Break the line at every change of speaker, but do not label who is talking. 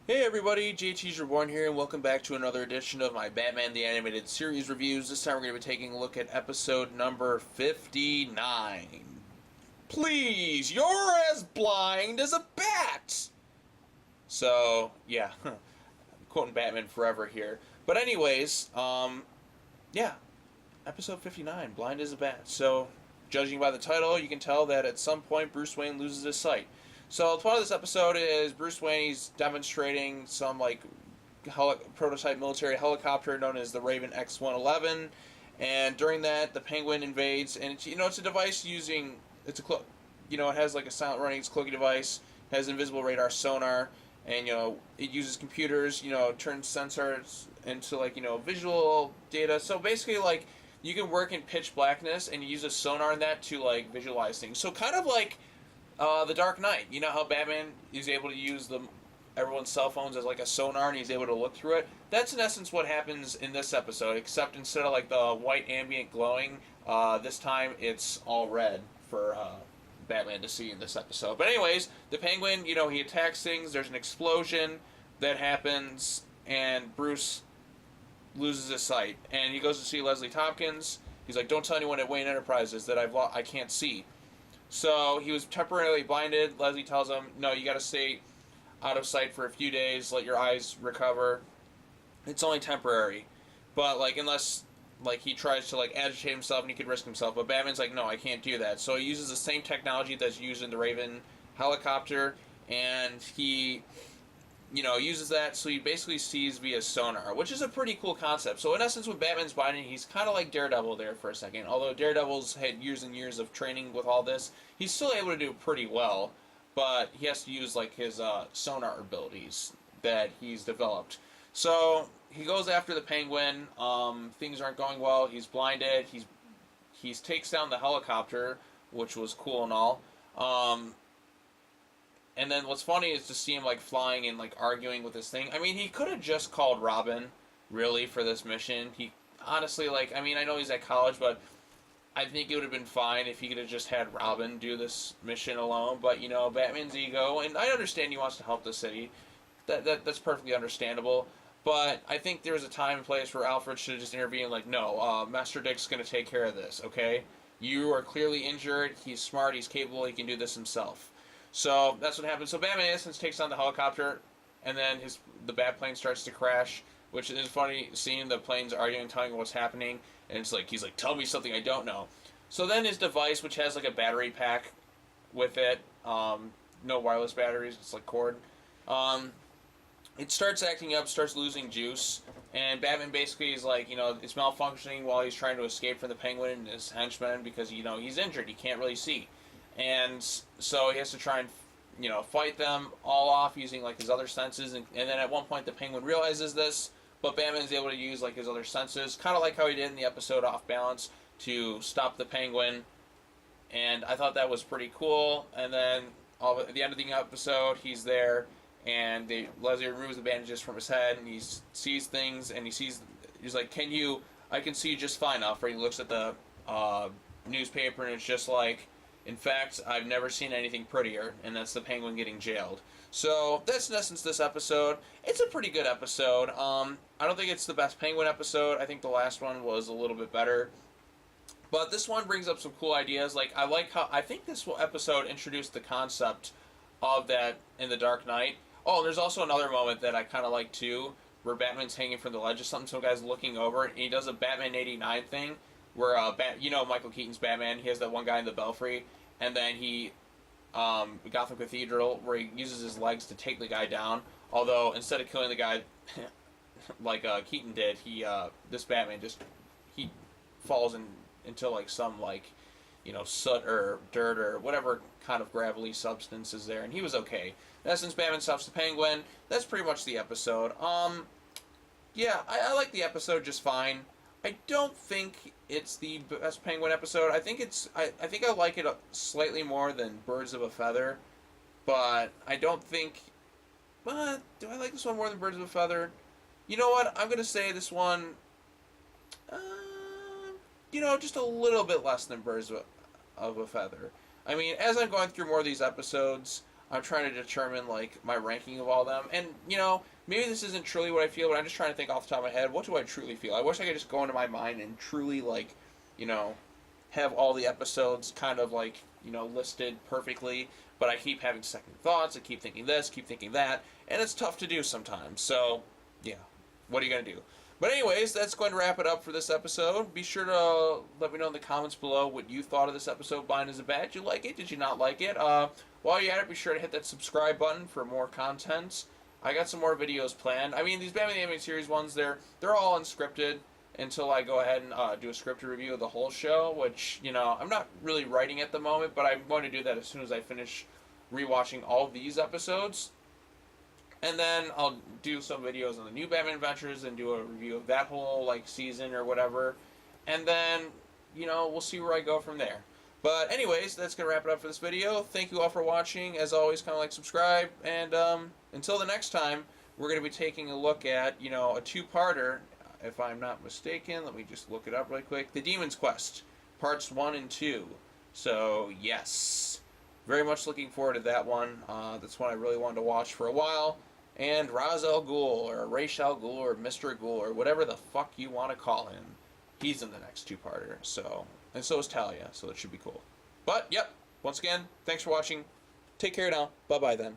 Hey everybody, JTISREBORN here, and welcome back to another edition of my Batman the Animated Series reviews. This time we're going to be taking a look at episode number 59. Please, you're as blind as a bat! So, yeah, I'm quoting Batman forever here. But anyways, yeah, episode 59, blind as a bat. So, judging by the title, you can tell that at some point Bruce Wayne loses his sight. So the plot of this episode is Bruce Wayne, he's demonstrating some prototype military helicopter known as the Raven X-111, and during that the Penguin invades, and it's a device using it has like a silent running, it's a cloaking device, has invisible radar sonar, and it uses computers, turns sensors into visual data. So basically you can work in pitch blackness and you use a sonar in that to visualize things. So kind of like the Dark Knight. You know how Batman is able to use everyone's cell phones as like a sonar, and he's able to look through it? That's in essence what happens in this episode, except instead of like the white ambient glowing, this time it's all red for Batman to see in this episode. But anyways, the Penguin, he attacks things, there's an explosion that happens, and Bruce loses his sight. And he goes to see Leslie Tompkins. He's like, don't tell anyone at Wayne Enterprises that I can't see. So he was temporarily blinded. Leslie tells him, no, you got to stay out of sight for a few days, let your eyes recover. It's only temporary. But unless he tries to agitate himself and he could risk himself. But Batman's like, no, I can't do that. So he uses the same technology that's used in the Raven helicopter, and he uses that, so he basically sees via sonar, which is a pretty cool concept. So in essence, with Batman's blinding, he's kind of like Daredevil there for a second. Although Daredevil's had years and years of training with all this, he's still able to do pretty well, but he has to use his sonar abilities that he's developed. So he goes after the Penguin. Things aren't going well. He's blinded. He takes down the helicopter, which was cool and all. And then what's funny is to see him flying and arguing with this thing. I mean, he could have just called Robin, really, for this mission. He honestly, I know he's at college, but I think it would have been fine if he could have just had Robin do this mission alone. But Batman's ego, and I understand he wants to help the city. That's perfectly understandable. But I think there was a time and place where Alfred should have just intervened. No, Master Dick's going to take care of this. Okay, you are clearly injured. He's smart. He's capable. He can do this himself. So that's what happens. So Batman, in essence, takes down the helicopter, and then the Batplane starts to crash, which is funny, seeing the planes arguing, telling what's happening, and he's like, tell me something I don't know. So then his device, which has a battery pack with it, no wireless batteries, it's cord, it starts acting up, starts losing juice, and Batman basically is it's malfunctioning while he's trying to escape from the Penguin and his henchmen because, he's injured, he can't really see. And so he has to try and, fight them all off using, his other senses. And then at one point the Penguin realizes this, but Batman's able to use, his other senses, kind of like how he did in the episode Off Balance, to stop the Penguin. And I thought that was pretty cool. And then at the end of the episode, he's there, and Leslie removes the bandages from his head, and he sees things, and he's like, I can see just fine, Alfred. He looks at the newspaper, and it's just in fact, I've never seen anything prettier, and that's the Penguin getting jailed. So that's in essence this episode. It's a pretty good episode. I don't think it's the best Penguin episode. I think the last one was a little bit better. But this one brings up some cool ideas. I think this episode introduced the concept of that in The Dark Knight. Oh, and there's also another moment that I kind of like too, where Batman's hanging from the ledge or something, some guy's looking over it, and he does a Batman 89 thing, where Michael Keaton's Batman, he has that one guy in the Belfry, and then he Gotham Cathedral, where he uses his legs to take the guy down. Although instead of killing the guy like Keaton did, this Batman he falls into some soot or dirt or whatever kind of gravelly substance is there, and he was okay. In essence, Batman stops the Penguin. That's pretty much the episode. Yeah, I like the episode just fine. I don't think it's the best Penguin episode. I think I like it slightly more than Birds of a Feather, but I don't think. But do I like this one more than Birds of a Feather? You know what? I'm gonna say this one. Just a little bit less than Birds of a Feather. I mean, as I'm going through more of these episodes, I'm trying to determine like my ranking of all of them, and you know, maybe this isn't truly what I feel, but I'm just trying to think off the top of my head, what do I truly feel? I wish I could just go into my mind and truly like, you know, have all the episodes kind of like, you know, listed perfectly, but I keep having second thoughts, I keep thinking this, keep thinking that, and it's tough to do sometimes. So, yeah, what are you going to do? But anyways, that's going to wrap it up for this episode. Be sure to let me know in the comments below what you thought of this episode. Blind as a Bat. Did you like it? Did you not like it? While you're at it, be sure to hit that subscribe button for more content. I got some more videos planned. I mean, these Batman the Animated Series ones, they're all unscripted until I go ahead and do a scripted review of the whole show, which, you know, I'm not really writing at the moment, but I'm going to do that as soon as I finish rewatching all of these episodes. And then I'll do some videos on the new Batman Adventures and do a review of that whole, like, season or whatever. And then, you know, we'll see where I go from there. But anyways, that's going to wrap it up for this video. Thank you all for watching. As always, kind of like, subscribe. And until the next time, we're going to be taking a look at, you know, a two-parter, if I'm not mistaken. Let me just look it up really quick. The Demon's Quest, parts 1 and 2. So, yes. Very much looking forward to that one. That's one I really wanted to watch for a while. And Ra's al Ghul, or Ra's al Ghul, or Mr. Ghul, or whatever the fuck you want to call him. He's in the next two-parter, so... And so is Talia, so it should be cool. But, yep, once again, thanks for watching. Take care now. Bye-bye then.